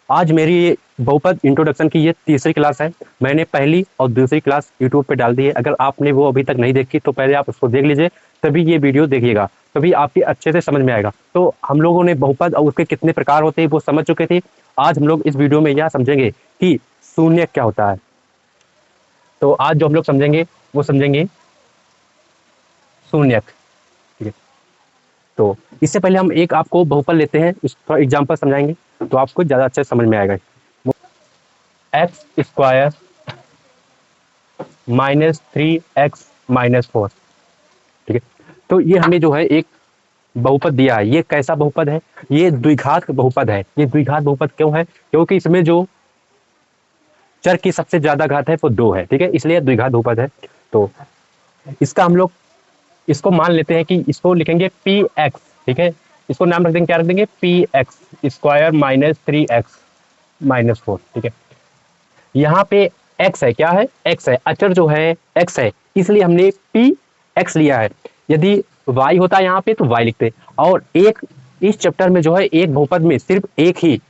आज मेरी ये बहुपद इंट्रोडक्शन की ये तीसरी क्लास है। मैंने पहली और दूसरी क्लास यूट्यूब पे डाल दी है। अगर आपने वो अभी तक नहीं देखी तो पहले आप उसको देख लीजिए, तभी ये वीडियो देखिएगा, तभी आपकी अच्छे से समझ में आएगा। तो हम लोगों ने बहुपद और उसके कितने प्रकार होते हैं वो समझ चुके थे। आज हम लोग इस वीडियो में यह समझेंगे कि शून्य क्या होता है। तो आज जो हम लोग समझेंगे वो समझेंगे शून्यक। ठीक है, तो इससे पहले हम एक आपको बहुपद लेते हैं, थोड़ा एग्जाम्पल समझाएंगे तो आपको ज़्यादा अच्छे से समझ में आएगा। X square -3x-4। ठीक है, तो ये हमें जो है एक बहुपद दिया है। ये कैसा बहुपद है? ये द्विघात बहुपद है। ये द्विघात बहुपद क्यों है? क्योंकि इसमें जो चर की सबसे ज्यादा घात है वो 2 है। ठीक है, इसलिए द्विघात बहुपद है। तो इसका हम लोग इसको मान लेते हैं कि इसको लिखेंगे पी एक्स। ठीक है, इसको नाम रख देंगे, क्या रख देंगे? P x square -3x-4। ठीक है, यहाँ पे x है, क्या है? x है, अचर जो है x है, इसलिए हमने पी एक्स लिया है। यदि y होता यहाँ पे तो y लिखते। और एक इस चैप्टर में जो है एक बहुपद में सिर्फ एक ही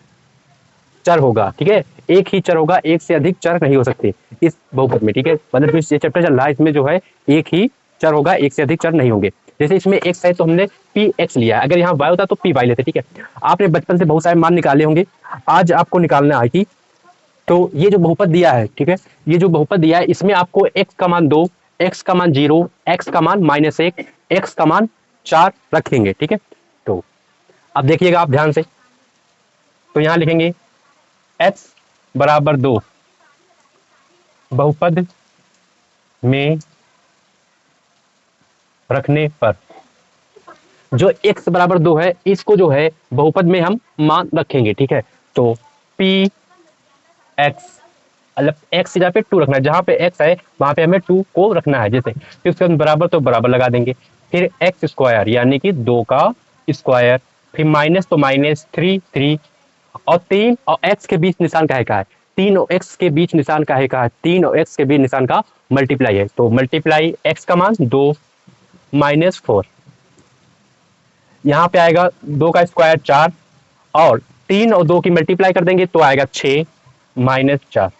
चर होगा। ठीक है, एक ही चर होगा, एक से अधिक चर नहीं हो सकते इस बहुपद में। ठीक है, मतलब ये चैप्टर चल रहा है, इसमें जो है एक ही चर होगा, एक से अधिक चर नहीं होंगे। जैसे इसमें x है तो हमने पी एक्स लिया है, अगर यहाँ y होता तो पी वाई लेते। ठीक है, आपने बचपन से बहुत सारे मान निकाले होंगे, आज आपको निकालना है कि तो ये जो बहुपद दिया है, ठीक है, ये जो बहुपद दिया है इसमें आपको x का मान 2, x का मान 0, x का मान -1, x का मान 4 रखेंगे। ठीक है, तो अब देखिएगा आप ध्यान से, तो यहां लिखेंगे x बराबर 2 बहुपद में रखने पर, जो x बराबर 2 है इसको जो है बहुपद में हम मान रखेंगे। ठीक है, तो p x मतलब x की जगह पे 2 रखना है, जहां पे x है वहां पे हमें 2 को रखना है। जैसे फिर उसके बाद बराबर तो बराबर लगा देंगे, फिर x स्क्वायर यानी कि 2 का स्क्वायर, फिर माइनस तो -3 और 3 और x के बीच निशान काहे का है? 3 और x के बीच निशान काहे का है? 3 और x के बीच निशान का मल्टीप्लाई है, तो मल्टीप्लाई x का मान 2 -4, यहाँ पे आएगा 2 का स्क्वायर 4 और 3 और 2 की मल्टीप्लाई कर देंगे तो आएगा 6 -4।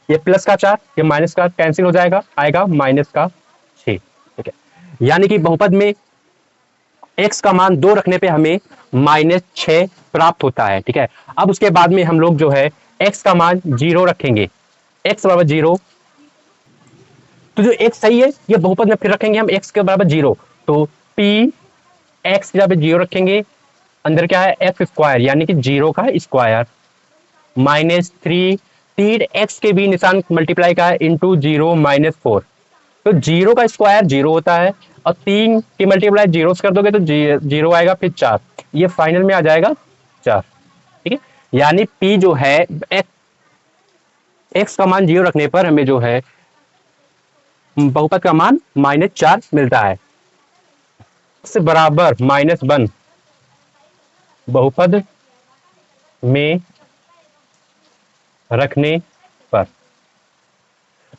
ये प्लस का 4, ये माइनस का कैंसिल हो जाएगा, आएगा -6। ठीक है, यानी कि बहुपद में x का मान 2 रखने पे हमें -6 प्राप्त होता है। ठीक है, अब उसके बाद में हम लोग जो है x का मान 0 रखेंगे, x बराबर 0। तो जो x सही है ये बहुपद में फिर रखेंगे हम x के बराबर 0, तो p x की जगह 0 रखेंगे, अंदर क्या है? x स्क्वायर यानी कि 0 का स्क्वायर -3, 3 x के भी निशान मल्टीप्लाई का है इंटू 0 -4, तो 0 का स्क्वायर 0 होता है और 3 की मल्टीप्लाई 0 से कर दोगे तो 0 आएगा, फिर 4, ये फाइनल में आ जाएगा 4। ठीक है, यानी p जो है x का मान 0 रखने पर हमें जो है बहुपद का मान -4 मिलता है। x बराबर -1 बहुपद में रखने पर,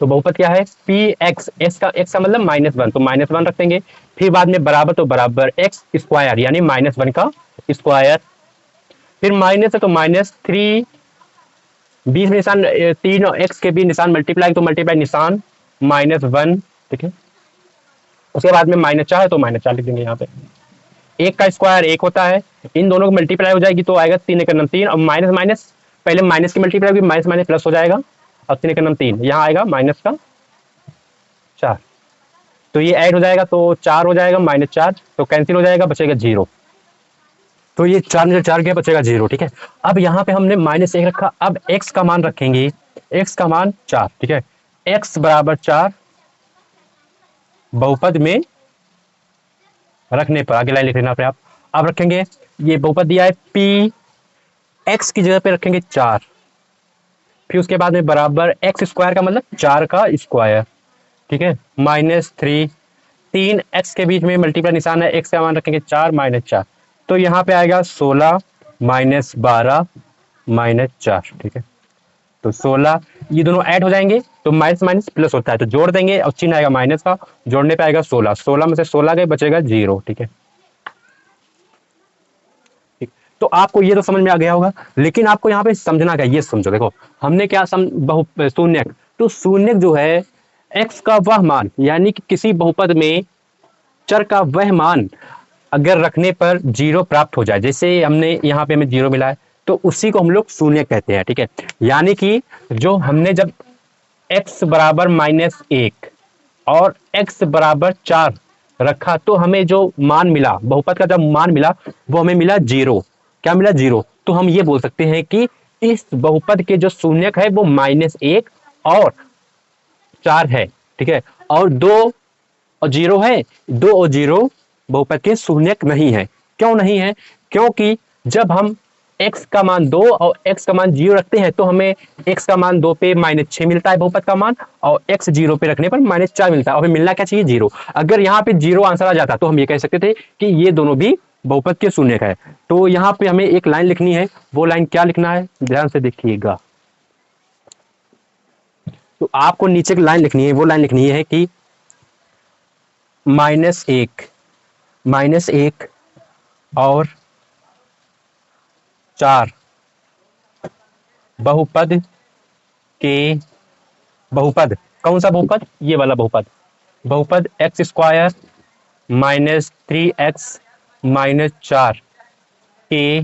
तो बहुपद क्या है? पी एक्स, एक्स का मतलब -1, तो -1 रख देंगे, फिर बाद में बराबर तो बराबर एक्स स्क्वायर यानी -1 का स्क्वायर, फिर माइनस है तो -3, बीच में निशान 3 और एक्स के बीच निशान मल्टीप्लाई, तो मल्टीप्लाई निशान -1। ठीक है, उसके बाद में -4 है तो -4 लिख देंगे। यहाँ पे 1 का स्क्वायर 1 होता है, इन दोनों की मल्टीप्लाई हो जाएगी तो आएगा 3 एक 3 और माइनस माइनस, पहले माइनस की मल्टीप्लाई होगी, माइनस माइनस प्लस हो जाएगा और 3 एक 3, यहाँ आएगा -4, तो ये ऐड हो जाएगा तो 4 हो जाएगा, -4 तो कैंसिल हो जाएगा, बचेगा 0, तो ये 4 में 4 गया, बचेगा 0। ठीक है, अब यहाँ पे हमने -1 रखा, अब x का मान रखेंगे, x का मान 4। ठीक है, x बराबर 4 बहुपद में रखने पर, आगे लाइन लिख लेना आप। अब रखेंगे, ये बहुपद दिया है p x की जगह पे रखेंगे 4, फिर उसके बाद में बराबर एक्स स्क्वायर का मतलब 4 का स्क्वायर। ठीक है, -3, 3 x के बीच में मल्टीप्लाई निशान है, x का मान रखेंगे 4 -4, तो यहाँ पे आएगा 16 -12 -4। ठीक है, तो 16 ये दोनों ऐड हो जाएंगे तो माइनस माइनस प्लस होता है, तो जोड़ देंगे और चिन्ह आएगा माइनस का, जोड़ने पे आएगा 16, 16 में से 16 गए, बचेगा 0। ठीक है, तो आपको ये तो समझ में आ गया होगा, लेकिन आपको यहाँ पे समझना क्या, ये समझो, देखो हमने क्या शून्यक, तो शून्यक जो है x का वह मान, यानी कि किसी बहुपद में चर का वह मान अगर रखने पर जीरो प्राप्त हो जाए, जैसे हमने यहाँ पे हमें जीरो मिला है, तो उसी को हम लोग शून्य कहते हैं, ठीक है। यानी कि जो हमने जब x बराबर -1 और x बराबर 4 रखा, तो हमें जो मान मिला, बहुपद का जब मान मिला, वो हमें मिला जीरो। क्या मिला? जीरो। तो हम ये बोल सकते हैं कि इस बहुपद के जो शून्यक है वो -1 और 4 है, ठीक है। और 2 और 0 है, 2 और 0 बहुपद के शून्यक नहीं है। क्यों नहीं है? क्योंकि जब हम x का मान 2 और x का मान 0 रखते हैं, तो हमें x का मान 2 पे -6 मिलता है बहुपद का मान, और x 0 पे रखने पर -4 मिलता है, और हमें मिलना क्या चाहिए? 0। अगर यहाँ पे 0 आंसर आ जाता तो हम ये कह सकते थे कि ये दोनों भी बहुपद के शून्यक है। तो यहाँ पे हमें एक लाइन लिखनी है, वो लाइन क्या लिखना है, ध्यान से देखिएगा। तो आपको नीचे की लाइन लिखनी है, वो लाइन लिखनी है कि -1 और 4 बहुपद के बहुपद, कौन सा बहुपद? ये वाला बहुपद, बहुपद x² -3x -4 के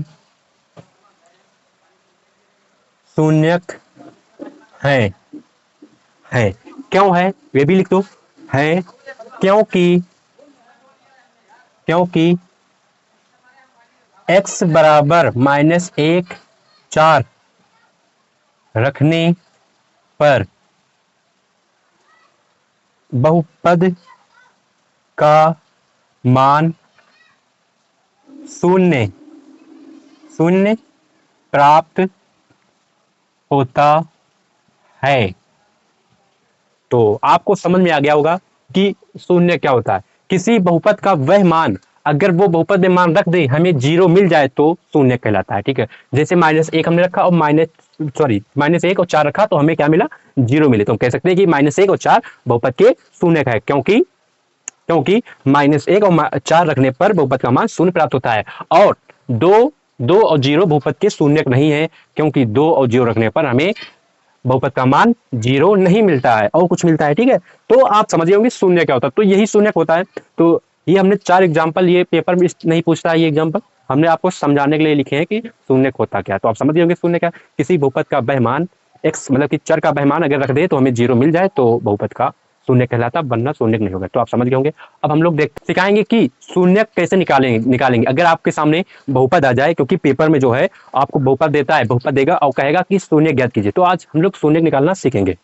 शून्यक है। क्यों है? वे भी लिख दो, है क्योंकि x बराबर -1 4 रखने पर बहुपद का मान शून्य प्राप्त होता है। तो आपको समझ में आ गया होगा कि शून्य क्या होता है। किसी बहुपद का वह मान, अगर वो बहुपद में मान रख दे, हमें 0 मिल जाए, तो शून्य कहलाता है, ठीक है। जैसे -1 हमने रखा और -1 और 4 रखा, तो हमें क्या मिला? 0 मिले। तो हम कह सकते हैं कि -1 और 4 बहुपद के शून्यक है, क्योंकि -1 और 4 रखने पर बहुपद का मान शून्य प्राप्त होता है। और 2 और 0 बहुपद के शून्यक नहीं है, क्योंकि 2 और 0 रखने पर हमें बहुपद का मान 0 नहीं मिलता है, और कुछ मिलता है, ठीक है। तो आप समझ होंगे शून्य क्या होता है, तो यही शून्यक होता है। तो ये हमने 4 एग्जाम्पल, ये पेपर में नहीं पूछता है, ये एग्जाम्पल हमने आपको समझाने के लिए लिखे हैं कि शून्यक होता क्या। तो आप समझ होंगे शून्य क्या, किसी बहुपद का वह मान x, मतलब कि चर का वह मान अगर रख दे तो हमें 0 मिल जाए, तो बहुपद का शून्य कहलाता, वरना शून्यक नहीं होगा। तो आप समझ गए होंगे। अब हम लोग सिखाएंगे कि शून्यक कैसे निकालेंगे अगर आपके सामने बहुपद आ जाए, क्योंकि पेपर में जो है आपको बहुपद देता है, बहुपद देगा और कहेगा कि शून्य ज्ञात कीजिए। तो आज हम लोग शून्यक निकालना सीखेंगे।